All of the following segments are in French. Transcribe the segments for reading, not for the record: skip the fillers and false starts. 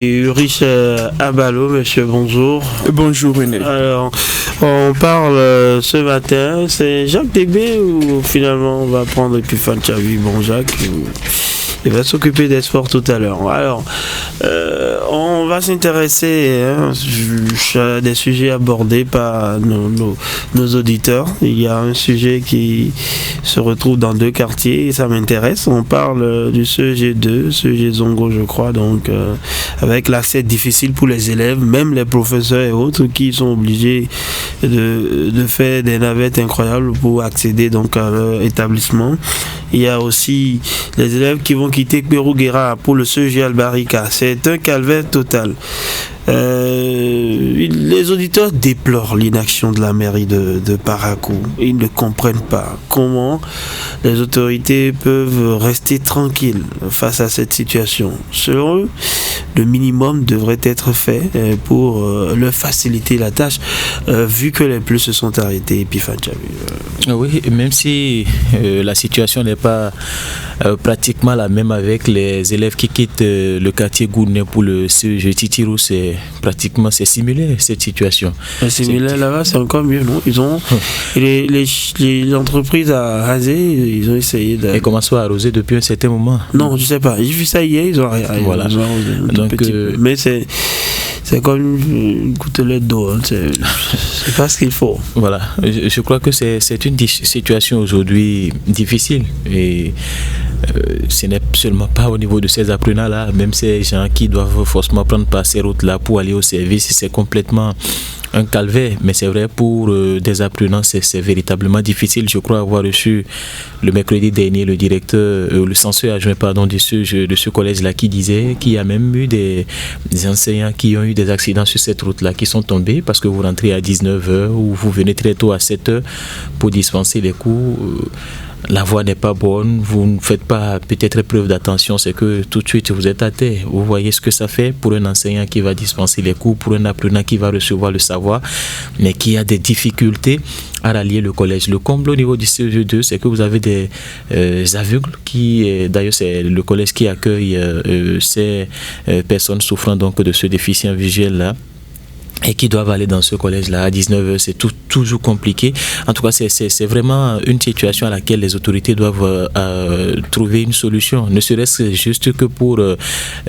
Ulrich Abalo, monsieur, bonjour. Bonjour René. Alors, on parle ce matin, c'est Jacques Débé ou finalement on va prendre Epiphane Chavi? Bon, Jacques, il va s'occuper des sports tout à l'heure. Alors, on va s'intéresser à des sujets abordés par nos auditeurs. Il y a un sujet qui se retrouve dans deux quartiers et ça m'intéresse. On parle du CEG2, CEG Zongo, je crois, donc avec l'accès difficile pour les élèves, même les professeurs et autres qui sont obligés de faire des navettes incroyables pour accéder donc à leur établissement. Il y a aussi les élèves qui vont quitter Kberouguera pour le CEG Albarika. C'est un calvaire total. Les auditeurs déplorent l'inaction de la mairie de Parakou. Ils ne comprennent pas comment les autorités peuvent rester tranquilles face à cette situation. Selon eux, le minimum devrait être fait pour leur faciliter la tâche, vu que les plus se sont arrêtés. Epiphane Chavi. Oui, même si la situation n'est pas pratiquement la même avec les élèves qui quittent le quartier Gournay pour le CEG Titirou, c'est similaire cette situation. Similaire là-bas, c'est encore mieux, non? Ils ont les entreprises à raser, ils ont essayé de. Et commencent à arroser depuis un certain moment. Non, je sais pas. J'ai vu ça hier, ils ont arrosé. Voilà. Donc, mais c'est comme une gouttelette d'eau. Hein. C'est pas ce qu'il faut. Voilà. Je crois que c'est une situation aujourd'hui difficile et ce n'est seulement pas au niveau de ces apprenants-là, même ces gens qui doivent forcément prendre par ces routes-là pour aller au service, c'est complètement un calvaire. Mais c'est vrai, pour des apprenants, c'est véritablement difficile. Je crois avoir reçu le mercredi dernier le directeur, le censeur adjoint de ce collège-là qui disait qu'il y a même eu des enseignants qui ont eu des accidents sur cette route-là, qui sont tombés parce que vous rentrez à 19h ou vous venez très tôt à 7h pour dispenser les cours. La voie n'est pas bonne, vous ne faites pas peut-être preuve d'attention, c'est que tout de suite vous êtes à terre. Vous voyez ce que ça fait pour un enseignant qui va dispenser les cours, pour un apprenant qui va recevoir le savoir, mais qui a des difficultés à rallier le collège. Le comble au niveau du CEG2, c'est que vous avez des aveugles d'ailleurs c'est le collège qui accueille ces personnes souffrant donc de ce déficient visuel-là, et qui doivent aller dans ce collège-là à 19h, c'est toujours compliqué. En tout cas, c'est vraiment une situation à laquelle les autorités doivent trouver une solution, ne serait-ce juste que pour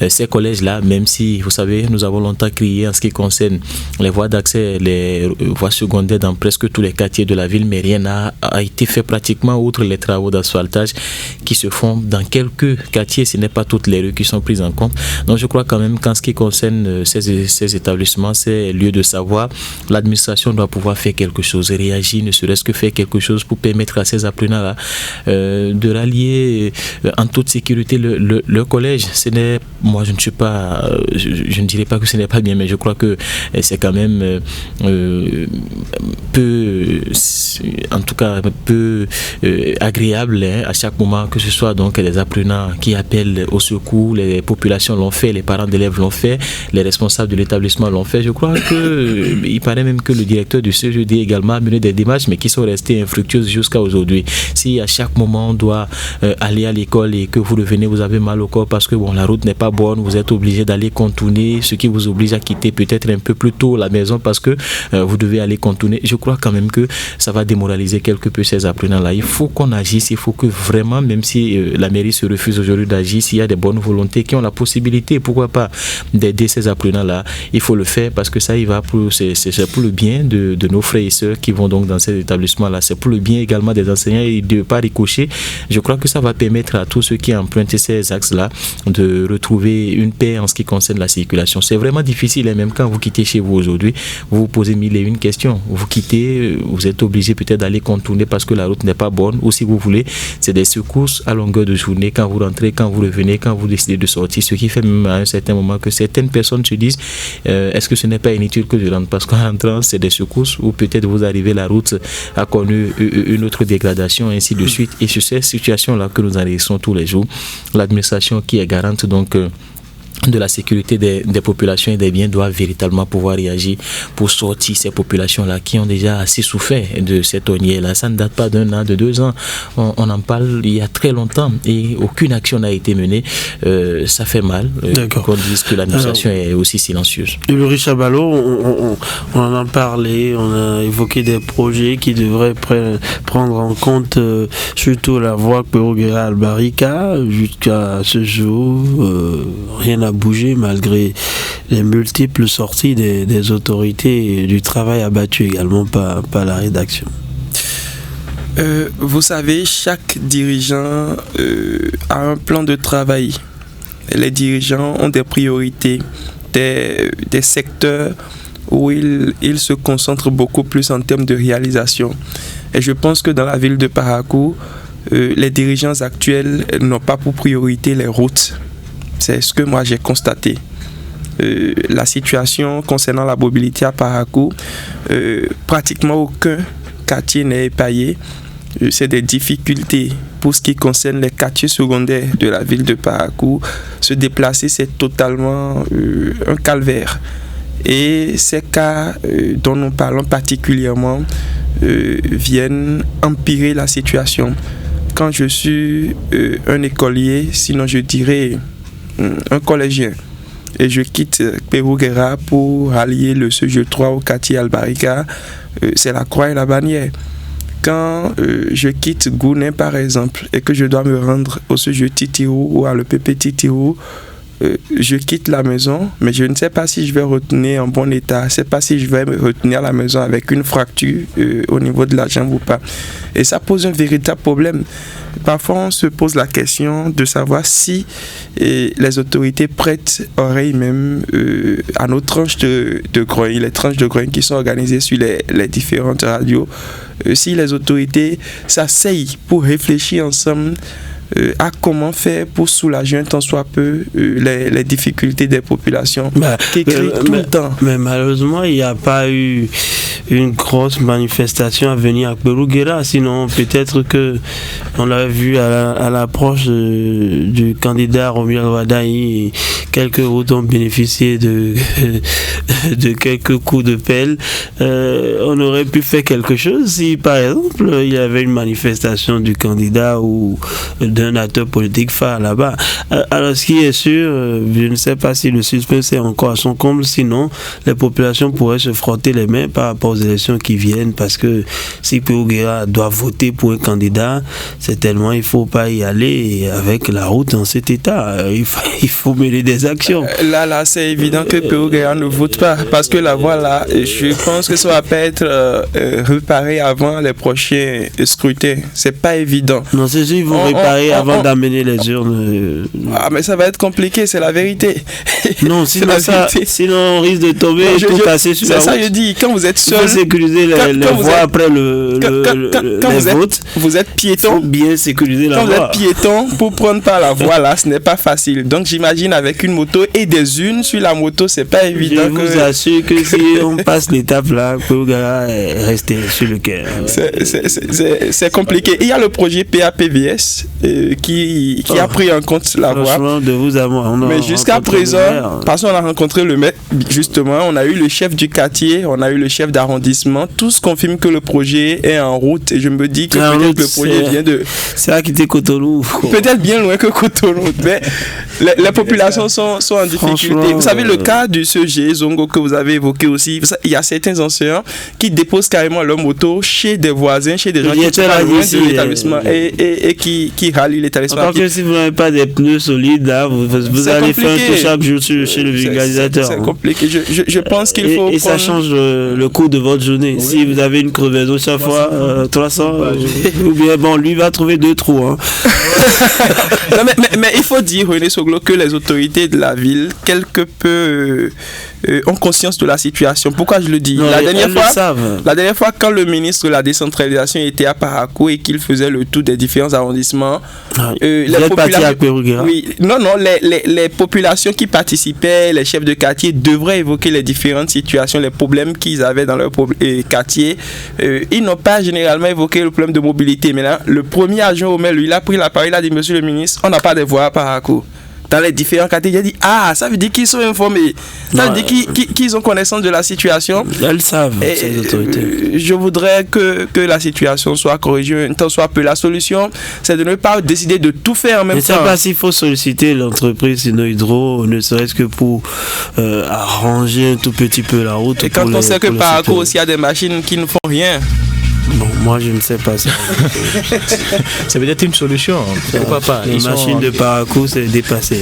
ces collèges-là, même si, vous savez, nous avons longtemps crié en ce qui concerne les voies d'accès, les voies secondaires dans presque tous les quartiers de la ville, mais rien n'a été fait pratiquement, outre les travaux d'asphaltage qui se font dans quelques quartiers. Ce n'est pas toutes les rues qui sont prises en compte. Donc, je crois quand même qu'en ce qui concerne ces établissements, c'est lieu de savoir, l'administration doit pouvoir faire quelque chose, réagir, ne serait-ce que faire quelque chose pour permettre à ces apprenants-là de rallier en toute sécurité le collège. Moi je ne suis pas, je ne dirais pas que ce n'est pas bien, mais je crois que c'est quand même peu agréable à chaque moment, que ce soit donc les apprenants qui appellent au secours, les populations l'ont fait, les parents d'élèves l'ont fait, les responsables de l'établissement l'ont fait. Je crois il paraît même que le directeur du CEGD également a mené des démarches, mais qui sont restées infructueuses jusqu'à aujourd'hui. Si à chaque moment on doit aller à l'école et que vous revenez, vous avez mal au corps parce que la route n'est pas bonne, vous êtes obligé d'aller contourner, ce qui vous oblige à quitter peut-être un peu plus tôt la maison parce que vous devez aller contourner. Je crois quand même que ça va démoraliser quelque peu ces apprenants-là. Il faut qu'on agisse, il faut que vraiment, même si la mairie se refuse aujourd'hui d'agir, s'il y a des bonnes volontés qui ont la possibilité, pourquoi pas, d'aider ces apprenants-là, il faut le faire parce que ça c'est pour le bien de nos frères et sœurs qui vont donc dans ces établissements-là. C'est pour le bien également des enseignants et de ne pas ricocher. Je crois que ça va permettre à tous ceux qui empruntent ces axes-là de retrouver une paix en ce qui concerne la circulation. C'est vraiment difficile, et même quand vous quittez chez vous aujourd'hui, vous vous posez mille et une questions. Vous quittez, vous êtes obligé peut-être d'aller contourner parce que la route n'est pas bonne, ou si vous voulez, c'est des secousses à longueur de journée quand vous rentrez, quand vous revenez, quand vous décidez de sortir, ce qui fait même à un certain moment que certaines personnes se disent est-ce que ce n'est pas inutile que je rentre, parce qu'en rentrant c'est des secousses ou peut-être vous arrivez, la route a connu une autre dégradation, ainsi de suite. Et sur ces situations là que nous enregistrons tous les jours, l'administration qui est garante donc de la sécurité des populations et des biens doit véritablement pouvoir réagir pour sortir ces populations-là qui ont déjà assez souffert de cette ornière-là. Ça ne date pas d'1 an, de 2 ans. On en parle il y a très longtemps et aucune action n'a été menée. Ça fait mal qu'on dise que l'administration est aussi silencieuse. Ulrich Chabalo, on en a parlé, on a évoqué des projets qui devraient prendre en compte surtout la voie Pérouguera-Albarika. Jusqu'à ce jour, rien n'a bougé malgré les multiples sorties des autorités et du travail abattu également par la rédaction. Vous savez, chaque dirigeant a un plan de travail. Les dirigeants ont des priorités, des secteurs où ils se concentrent beaucoup plus en termes de réalisation. Et je pense que dans la ville de Parakou, les dirigeants actuels n'ont pas pour priorité les routes. C'est ce que moi j'ai constaté. La situation concernant la mobilité à Parakou, pratiquement aucun quartier n'est épargné. C'est des difficultés pour ce qui concerne les quartiers secondaires de la ville de Parakou. Se déplacer, c'est totalement un calvaire. Et ces cas dont nous parlons particulièrement viennent empirer la situation. Quand je suis un écolier, sinon je dirais un collégien, et je quitte Pérouguera pour allier le CG3 au quartier Albarika, c'est la croix et la bannière. Quand je quitte Gounin par exemple et que je dois me rendre au CG Titirou ou à l'EPP Titirou, je quitte la maison, mais je ne sais pas si je vais retenir en bon état, je ne sais pas si je vais me retenir à la maison avec une fracture au niveau de la jambe ou pas. Et ça pose un véritable problème. Parfois, on se pose la question de savoir si les autorités prêtent oreille même à nos tranches de grogne, les tranches de grogne qui sont organisées sur les différentes radios, si les autorités s'asseyent pour réfléchir ensemble à comment faire pour soulager un tant soit peu les difficultés des populations qui crient tout le temps. Mais malheureusement, il n'y a pas eu une grosse manifestation à venir à Pérouguera, sinon peut-être que on l'a vu à l'approche du candidat Romuald Wadaï, quelques routes ont bénéficié de quelques coups de pelle. On aurait pu faire quelque chose si par exemple il y avait une manifestation du candidat ou d'un acteur politique phare là-bas. Alors ce qui est sûr, je ne sais pas si le suspense est encore à son comble, sinon les populations pourraient se frotter les mains par rapport aux élections qui viennent, parce que si Pérouguera doit voter pour un candidat, certainement il ne faut pas y aller avec la route dans cet état. Il faut mêler des actions. Là, c'est évident que Pérouguera ne vote pas, parce que la voie là, je pense que ça va pas être réparé avant les prochains scrutins. C'est pas évident. Non, c'est sûr, ils vont réparer avant d'amener les urnes. Mais ça va être compliqué, c'est la vérité. Non, sinon on risque de tomber tout casser sur la route. C'est ça, je dis, quand vous êtes seul, il faut sécuriser les voies après les votes. Vous êtes piéton. Il faut bien sécuriser la voie. Quand vous êtes piéton, pour prendre par la voie là, ce n'est pas facile. Donc j'imagine avec une moto et des urnes sur la moto, c'est pas évident. Je vous assure que si on passe l'étape là, Pérouguera est resté sur le cœur. C'est compliqué. Il y a le projet PAPVS qui a pris en compte la voie. De vous à moi. Mais jusqu'à présent, parce qu'on a rencontré le maire, justement, on a eu le chef du quartier, on a eu le chef d'arrondissement, tous confirment que le projet est en route, et je me dis que peut-être le projet vient de... C'est à quitter Cotonou. Peut-être bien loin que Cotonou, mais les populations sont en difficulté. Vous savez, le cas du CG Zongo que vous avez évoqué aussi, il y a certains enseignants qui déposent carrément leur moto chez des voisins, chez des gens qui sont loin de l'établissement et qui rallient l'établissement. Encore que si vous n'avez pas des pneus solides, là, vous allez faire un tour chaque jour chez le vulgarisateur. C'est compliqué. Je pense qu'il faut... Et ça change le cours de votre journée. Oui. Si vous avez une crevaison chaque fois, 300, ou bien bon, lui va trouver 2 trous. Hein. Non, mais il faut dire, René Soglo, que les autorités de la ville, quelque peu... ont conscience de la situation. Pourquoi je le dis? La dernière fois, quand le ministre de la décentralisation était à Parakou et qu'il faisait le tour des différents arrondissements, les populations qui participaient, les chefs de quartier, devraient évoquer les différentes situations, les problèmes qu'ils avaient dans leur quartier. Ils n'ont pas généralement évoqué le problème de mobilité. Mais là, le premier adjoint au maire, lui, il a pris la parole, il a dit: Monsieur le ministre, on n'a pas de voie à Parakou. dans les différents catégories, ça veut dire qu'ils sont informés, ça veut dire qu'ils ont connaissance de la situation. Elles savent, ces autorités. Je voudrais que la situation soit corrigée un temps soit peu. La solution, c'est de ne pas décider de tout faire en même temps. Je ne sais pas s'il faut solliciter l'entreprise Sino-Hydro, ne serait-ce que pour arranger un tout petit peu la route. Et quand on sait que Parakou aussi, il y a des machines qui ne font rien. Bon, moi je ne sais pas ça. Ça veut être une solution. Pourquoi pas? Les machines de Parakou, c'est dépassé.